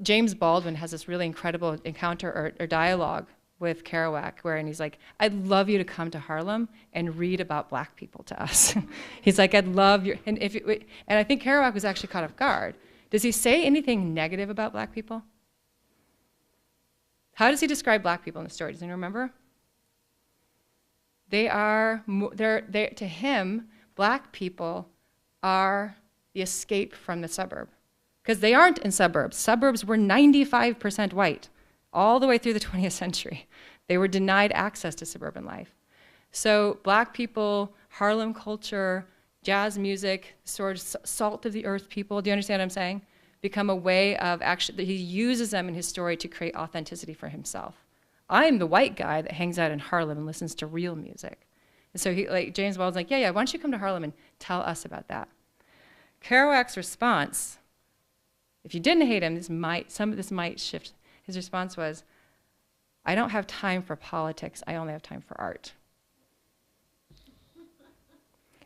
James Baldwin has this really incredible encounter or dialogue with Kerouac, wherein he's like, I'd love you to come to Harlem and read about black people to us. He's like, I'd love your, and I think Kerouac was actually caught off guard. Does he say anything negative about black people? How does he describe black people in the story? Does anyone remember? To him, black people are the escape from the suburb. Because they aren't in suburbs. Suburbs were 95% white all the way through the 20th century. They were denied access to suburban life. So black people, Harlem culture, jazz music, sort of salt of the earth people, do you understand what I'm saying? Become a way of actually, he uses them in his story to create authenticity for himself. I'm the white guy that hangs out in Harlem and listens to real music. And so James Baldwin's like, yeah, why don't you come to Harlem and tell us about that? Kerouac's response, if you didn't hate him, some of this might shift. His response was, I don't have time for politics, I only have time for art.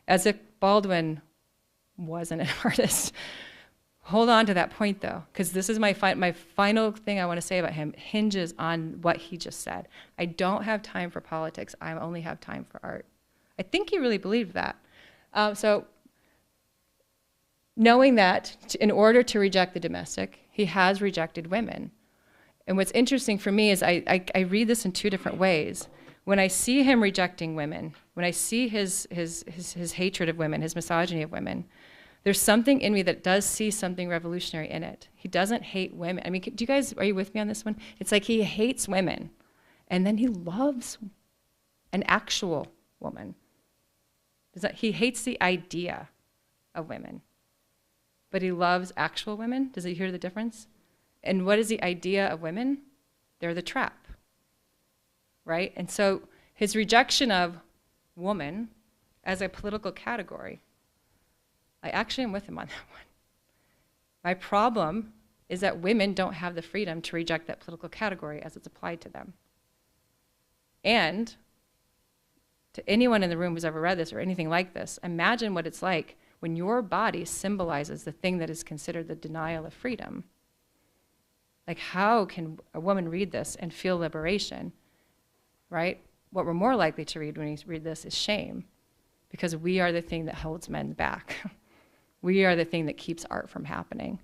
As if Baldwin wasn't an artist. Hold on to that point though, because this is my final thing I want to say about him hinges on what he just said. I don't have time for politics, I only have time for art. I think he really believed that. So knowing that in order to reject the domestic, he has rejected women. And what's interesting for me is I read this in two different ways. When I see him rejecting women, when I see his hatred of women, his misogyny of women, there's something in me that does see something revolutionary in it. He doesn't hate women. I mean, are you with me on this one? It's like he hates women, and then he loves an actual woman. He hates the idea of women, but he loves actual women. Does he hear the difference? And what is the idea of women? They're the trap, right? And so his rejection of woman as a political category, I actually am with him on that one. My problem is that women don't have the freedom to reject that political category as it's applied to them. And to anyone in the room who's ever read this or anything like this, imagine what it's like when your body symbolizes the thing that is considered the denial of freedom. Like, how can a woman read this and feel liberation, right? What we're more likely to read when we read this is shame, because we are the thing that holds men back. We are the thing that keeps art from happening.